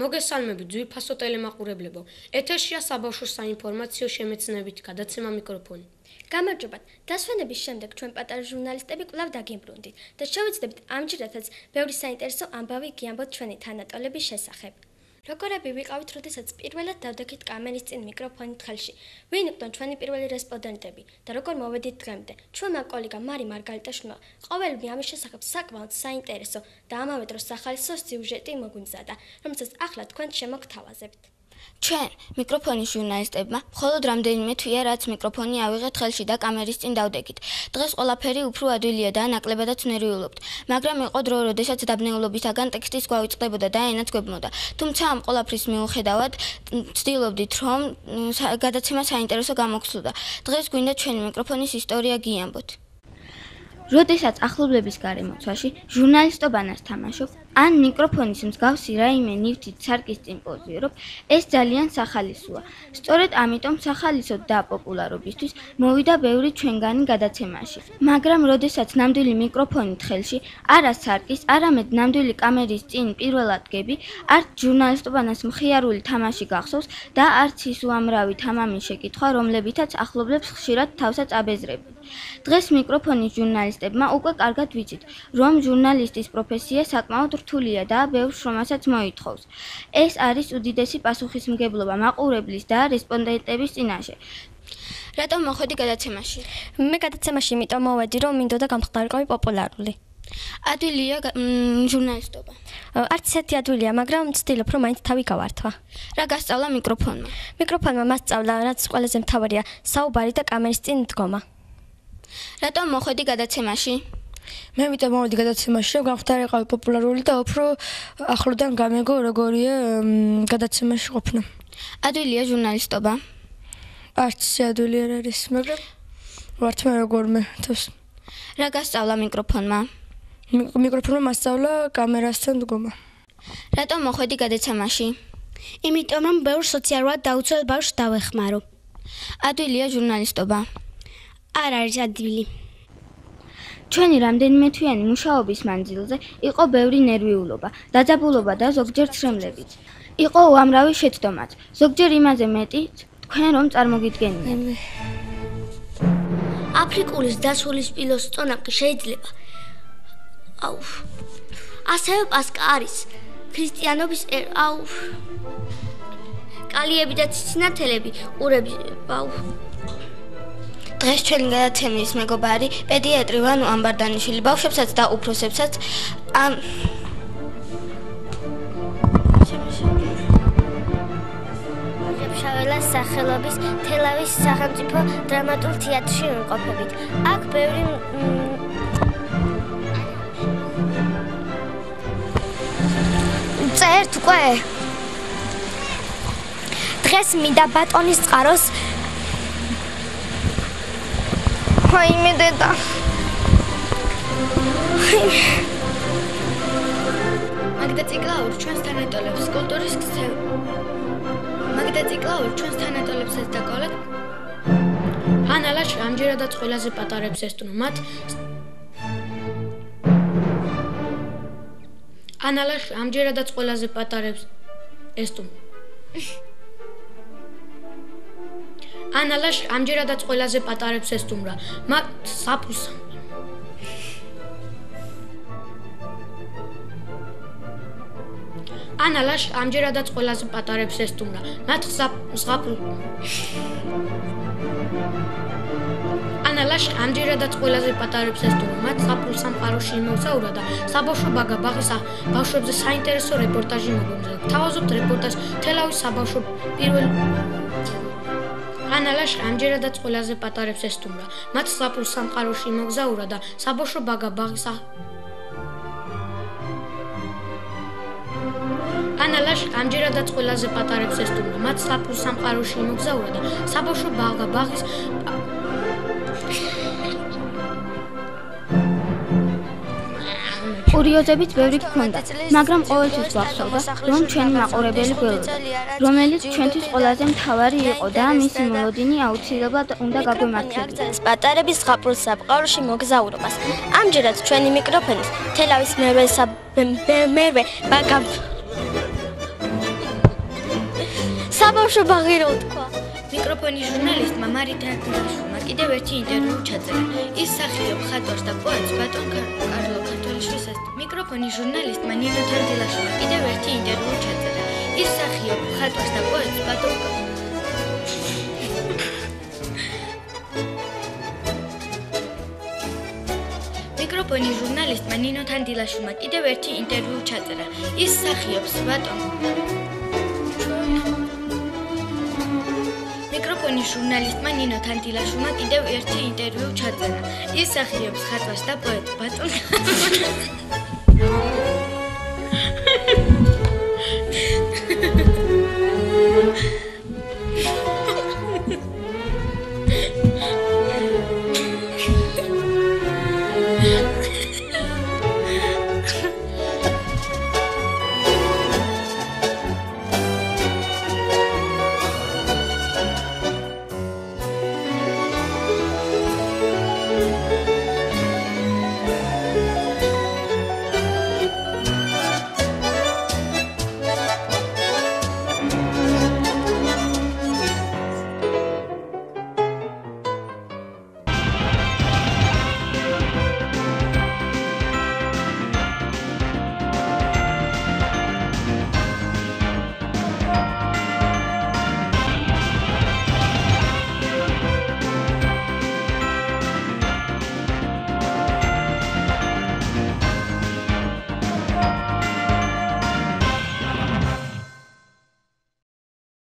მოგესალმებით ძვირფასო ტელემაყურებლებო. ეთერშია საბავშვო საინფორმაციო შემეცნებითი გადაცემა მიკროფონი. გამარჯობათ. დასვენების შემდეგ ჩვენ პატარა ჟურნალისტები კვლავ დაგემბრუნდით და შევეცდებით ამჯერადაც ბევრი საინტერესო ამბავი გიამბოთ ჩვენი თანატოლების შესახებ. როგორები ვიყავით, როდესაც პირველად დავდექით კამერის წინ მიკროფონით ხელში? ვინ იყვნენ ჩვენი პირველი რესპონდენტები და როგორ მოვედით დღემდე? ჩვენმა კოლეგამ მარი მარგალიტაშვილმა ყოველივე ამის შესახებ საკმაოდ საინტერესო და ამავე დროს სახალისო სიუჟეტი მოგვიმზადა, რომელსაც ახლა თქვენ შემოგთავაზებთ. ჩვენ მიკროფონის ჟურნალისტებმა მხოლოდ რამდენიმე თვეა რაც მიკროფონი ავიღეთ ხელში და კამერის წინ დავდექით. დღეს ყველაფერი უფრო ადვილია და ნაკლებადაც ნერვიულობთ, მაგრამ იყო დრო, როდესაც დაბნეულობისაგან ტექსტის გვავიწყდებოდა და ენაც გვებმოდა. თუმცა ამ ყველაფრის მიუხედავად ვცდილობდით, რომ გადაცემა საინტერესო გამოგხსნოდა. დღეს გვინდა ჩვენი მიკროფონის ისტორია გიამბოთ. როდესაც ახლობლების გარემოცვაში ჟურნალისტობანას თამაშობ, ან მიკროფონის მსგავსი რაიმე ნივთით სარკის წინ პოზირობ, ეს ძალიან სახალისოა. სწორედ ამიტომ სახალისოდ და პოპულარობისთვის მოვიდა ბევრი ჩვენგანი გადაცემაში. მაგრამ როდესაც ნამდვილი მიკროფონით ხელში, არა სარკის, არამედ ნამდვილი კამერის წინ პირველად გები, არც ჟურნალისტობანას მხიარული თამაში გახსოვს და არც ის უამრავი თამამი შეკითხვა, რომლებითაც ახლობლებს ხშირად თავსაც აბეზრებენ. დღეს მიკროფონის ჟურნალისტებმა უკვე კარგად ვიცით, რომ ჟურნალისტის პროფესია საკმაოდ რთულია და ბევრ შრომასაც მოითხოვს. ეს არის უდიდესი პასუხისმგებლობა მაყურებლის და რესპონდენტების წინაშე. რატომ მოხვედი გადაცემაში? მე გადაცემაში იმიტომ მოვედი, რომ მინდოდა გამხდარიყავი პოპულარული. ადვილია ჟურნალისტობა. არც ისეთი ადვილია, მაგრამ ვცდილობ, რომ მაინც თავი გავართვა. რა გასწავლა მიკროფონმა? მიკროფონმა მასწავლა, რაც ყველაზე მთავარია, საუბარი და კამერის წინ დგომა. რატომ მოხვედი გადაცემაში? მე ვიტა მოვედი გადაცემაში, რომ გამხდარიყავი პოპულარული და უფრო ახლოდან გამეგო როგორია გადაცემაში ყოფნა. ადვილია ჟურნალისტობა? არც ადვილი არ არის, მაგრამ ვართ მე როგორმე თავს. რა გასწავლა მიკროფონმა? მიკროფონმა მასწავლა კამერასთან დგომა. რატომ მოხვედი გადაცემაში? იმიტომ რომ ბევრ სოციალურად დაუცველ ბავშვს დავეხმარო. ადვილია ჟურნალისტობა? არ არის ადვილი. ჩვენი რამდენიმე თვიანი მუშაობის მანძილზე იყო ბევრი ნერვიულობა, დაძაბულობა და ზოგჯერ ცრემლებიც. იყო უამრავი შეცდომაც, ზოგჯერ იმაზე მეტი, თქვენ რომ წარმოგიდგენიათ. აფრიკულის დასვლის სპილოს წონა კი შეიძლება. ასევე პასკა არის ქრისტიანობის კალიები და ციცინათელები, ყურები. დღეს ჩვენი გადაცემის მეგობარი პედიატრი ვანო ამბარდანიშვილი ბავშვებსაც და უფროსებსაც შაველას სახელობის თელავის სახელმწიფო დრამატულ თეატრში ვიმყოფებით. აქ ბევრი წერთ უკვე. დღეს მინდა ბატონის წყაროს Haime deda. მაგდა ციკლაურ ჩვენს თანატოლებსაც დაკოლეთ. ანალაშ ამჯერადაც ყველაზე პატარებს ესტუმრო მათ. ანალაშ ამჯერადაც ყველაზე პატარებს ესტუმრო. ანალაშ ამჯერადაც ყველაზე პატარებს ესტუმრა. მათ საფულს ანალაშ ამჯერადაც ყველაზე პატარებს ესტუმრა. მათ ანალაშ ამჯერადაც ყველაზე პატარებს ესტუმრა. მათ საფულ სამყაროში იმოგზაურა და საბავშვო ბაღის ბავშვებზე საინტერესო რეპორტაჟი მოგვიმზადა. თავაზობთ რეპორტაჟს თელავის საბავშვო პირველ ანალაშ ამჯერადაც ყველაზე პატარებს ესტუმრა. მათ საფულ სამყაროში იმოგზაურა და საბავშვო ბაღის ანალაშ ამჯერადაც ყველაზე პატარებს ესტუმრა. მათ საფულ სამყაროში იმოგზაურა და საბავშვო ბაღის კურიოზებიც ბევრი გქონდა, მაგრამ ყოველთვის გვახსოვდა, რომ ჩვენი მაყურებელი გველოდა, რომელიც ჩვენთვის ყველაზე მთავარი იყო და მისი მოლოდინი აუცილებლად უნდა გაგვემართებინა. პატარების ზღაპრულ სამყაროში მოგზაურობას. ამჯერად ჩვენი მიკროფონით თელავის მერვე საბავშვო ბაღი რო თქვა. მიკროფონის ჟურნალისტმა მარითა აკაშვილმა კიდევ ერთი ინტერვიუ ჩაწერა. ის მსახიობ ხატვარს და პოეტს ბატონ კარლო ქართველიშვილს ესწრებოდა. მიკროფონის ჟურნალისტმა ნინო თარდილაშვილმა კიდევ ერთი ინტერვიუ ჩაწერა. ის მსახიობ ხატვარს და პოეტს ბატონ მიკროფონის ჟურნალისტმა ნინო თარდილაშვილმა კიდევ ერთი ინტერვიუ ჩაწერა. ის მსახიობს ბატონ მიკროფონის ჟურნალისტმა ნინო თარდილაშვილმა კიდევ ერთი ინტერვიუ ჩაწერა. ის მსახიობს ხატვარს და პოეტს ბატონ